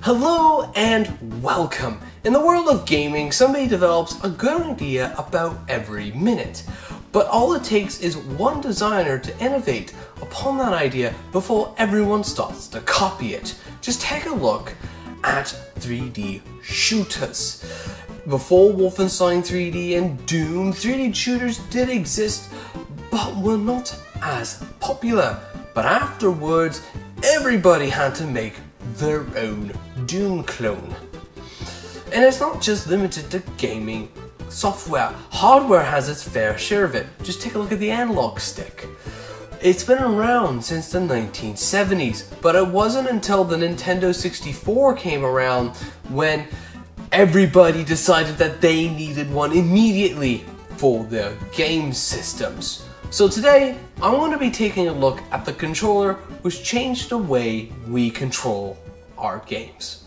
Hello and welcome! In the world of gaming, somebody develops a good idea about every minute. But all it takes is one designer to innovate upon that idea before everyone starts to copy it. Just take a look at 3D shooters. Before Wolfenstein 3D and Doom, 3D shooters did exist, but were not as popular. But afterwards, everybody had to make their own Doom clone. And it's not just limited to gaming software. Hardware has its fair share of it. Just take a look at the analog stick. It's been around since the 1970s, but it wasn't until the Nintendo 64 came around when everybody decided that they needed one immediately for their game systems. So today, I want to be taking a look at the controller which changed the way we control our games.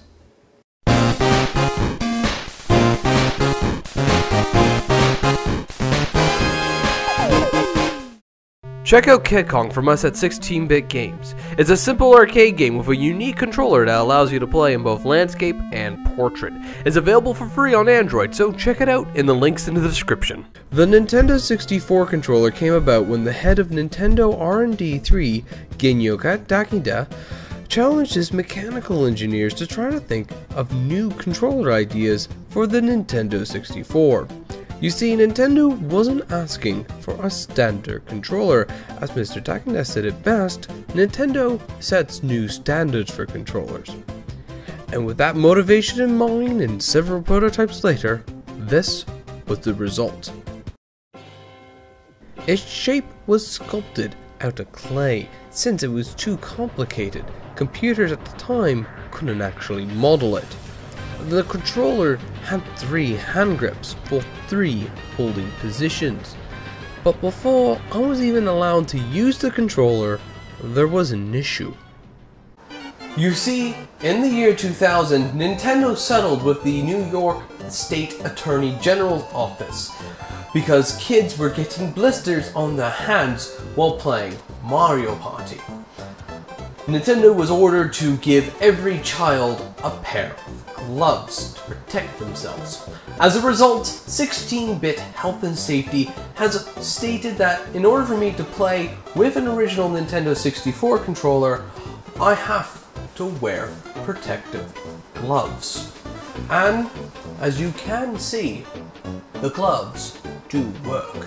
Check out Kid Kong from us at 16-Bit Games. It's a simple arcade game with a unique controller that allows you to play in both landscape and portrait. It's available for free on Android, so check it out in the links in the description. The Nintendo 64 controller came about when the head of Nintendo R&D 3, Genyoka Takeda, challenged his mechanical engineers to try to think of new controller ideas for the Nintendo 64. You see, Nintendo wasn't asking for a standard controller. As Mr. Takeda said it best, Nintendo sets new standards for controllers. And with that motivation in mind and several prototypes later, this was the result. Its shape was sculpted out of clay. Since it was too complicated, computers at the time couldn't actually model it. The controller had 3 hand grips for 3 holding positions. But before I was even allowed to use the controller, there was an issue. You see, in the year 2000, Nintendo settled with the New York State Attorney General's office because kids were getting blisters on their hands while playing Mario Party. Nintendo was ordered to give every child a pair of gloves to protect themselves. As a result, 16-Bit Health and Safety has stated that in order for me to play with an original Nintendo 64 controller, I have to wear protective gloves. And as you can see, the gloves do work.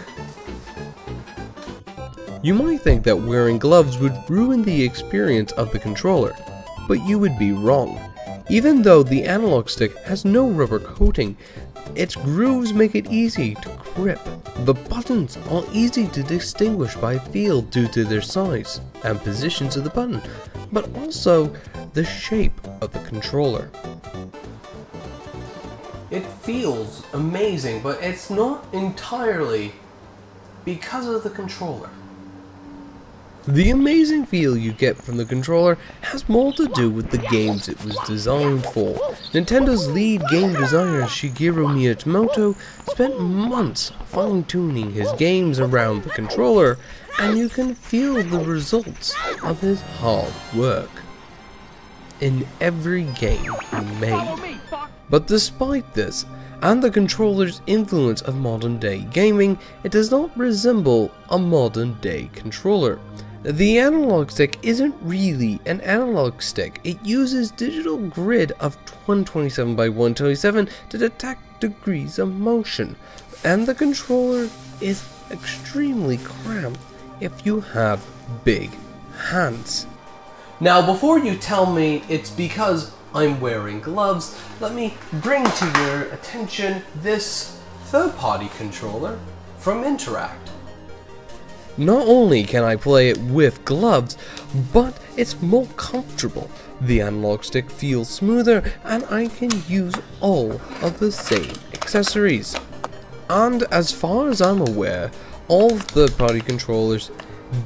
You might think that wearing gloves would ruin the experience of the controller, but you would be wrong. Even though the analog stick has no rubber coating, its grooves make it easy to grip. The buttons are easy to distinguish by feel due to their size and positions of the button, but also the shape of the controller. It feels amazing, but it's not entirely because of the controller. The amazing feel you get from the controller has more to do with the games it was designed for. Nintendo's lead game designer Shigeru Miyamoto spent months fine-tuning his games around the controller, and you can feel the results of his hard work in every game he made. But despite this, and the controller's influence of modern-day gaming, it does not resemble a modern-day controller. The analog stick isn't really an analog stick. It uses digital grid of 127 by 127 to detect degrees of motion, and the controller is extremely cramped if you have big hands. Now, before you tell me it's because I'm wearing gloves, let me bring to your attention this third-party controller from Interact. Not only can I play it with gloves, but it's more comfortable. The analog stick feels smoother, and I can use all of the same accessories. And as far as I'm aware, all third-party controllers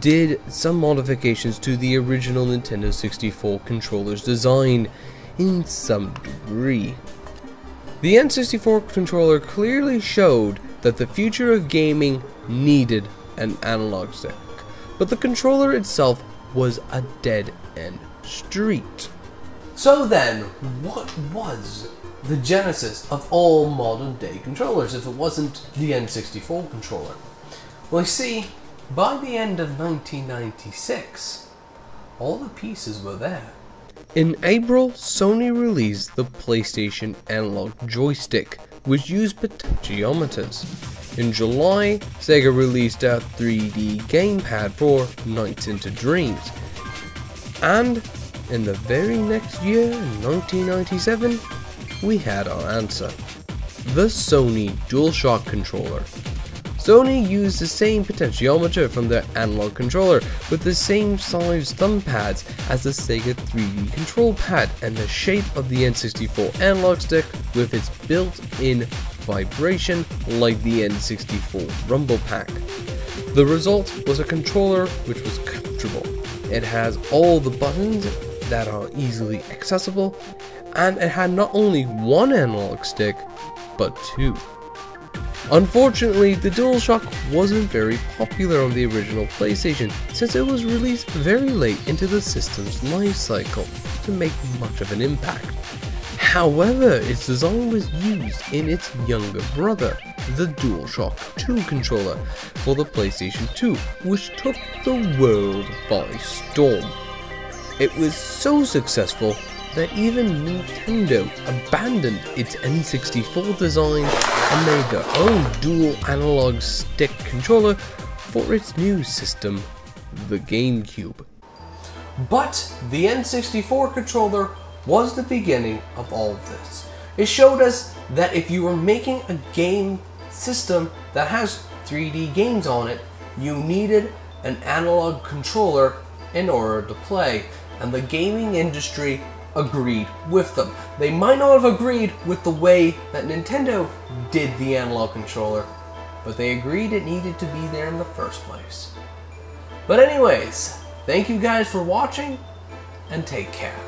did some modifications to the original Nintendo 64 controller's design in some degree. The N64 controller clearly showed that the future of gaming needed an analog stick, but the controller itself was a dead-end street. So then, what was the genesis of all modern day controllers if it wasn't the N64 controller? Well, you see, by the end of 1996, all the pieces were there. In April, Sony released the PlayStation Analog Joystick, which used potentiometers. In July, Sega released a 3D gamepad for Nights into Dreams. And in the very next year, in 1997, we had our answer. The Sony DualShock controller. Sony used the same potentiometer from their analog controller with the same size thumb pads as the Sega 3D control pad and the shape of the N64 analog stick with its built-in vibration like the N64 rumble pack. The result was a controller which was comfortable. It has all the buttons that are easily accessible, and it had not only one analog stick, but two. Unfortunately, the DualShock wasn't very popular on the original PlayStation since it was released very late into the system's life cycle to make much of an impact. However, its design was used in its younger brother, the DualShock 2 controller, for the PlayStation 2, which took the world by storm. It was so successful that even Nintendo abandoned its N64 design and made their own dual analog stick controller for its new system, the GameCube. But the N64 controller was the beginning of all of this. It showed us that if you were making a game system that has 3D games on it, you needed an analog controller in order to play, and the gaming industry agreed with them. They might not have agreed with the way that Nintendo did the analog controller, but they agreed it needed to be there in the first place. But anyways, thank you guys for watching, and take care.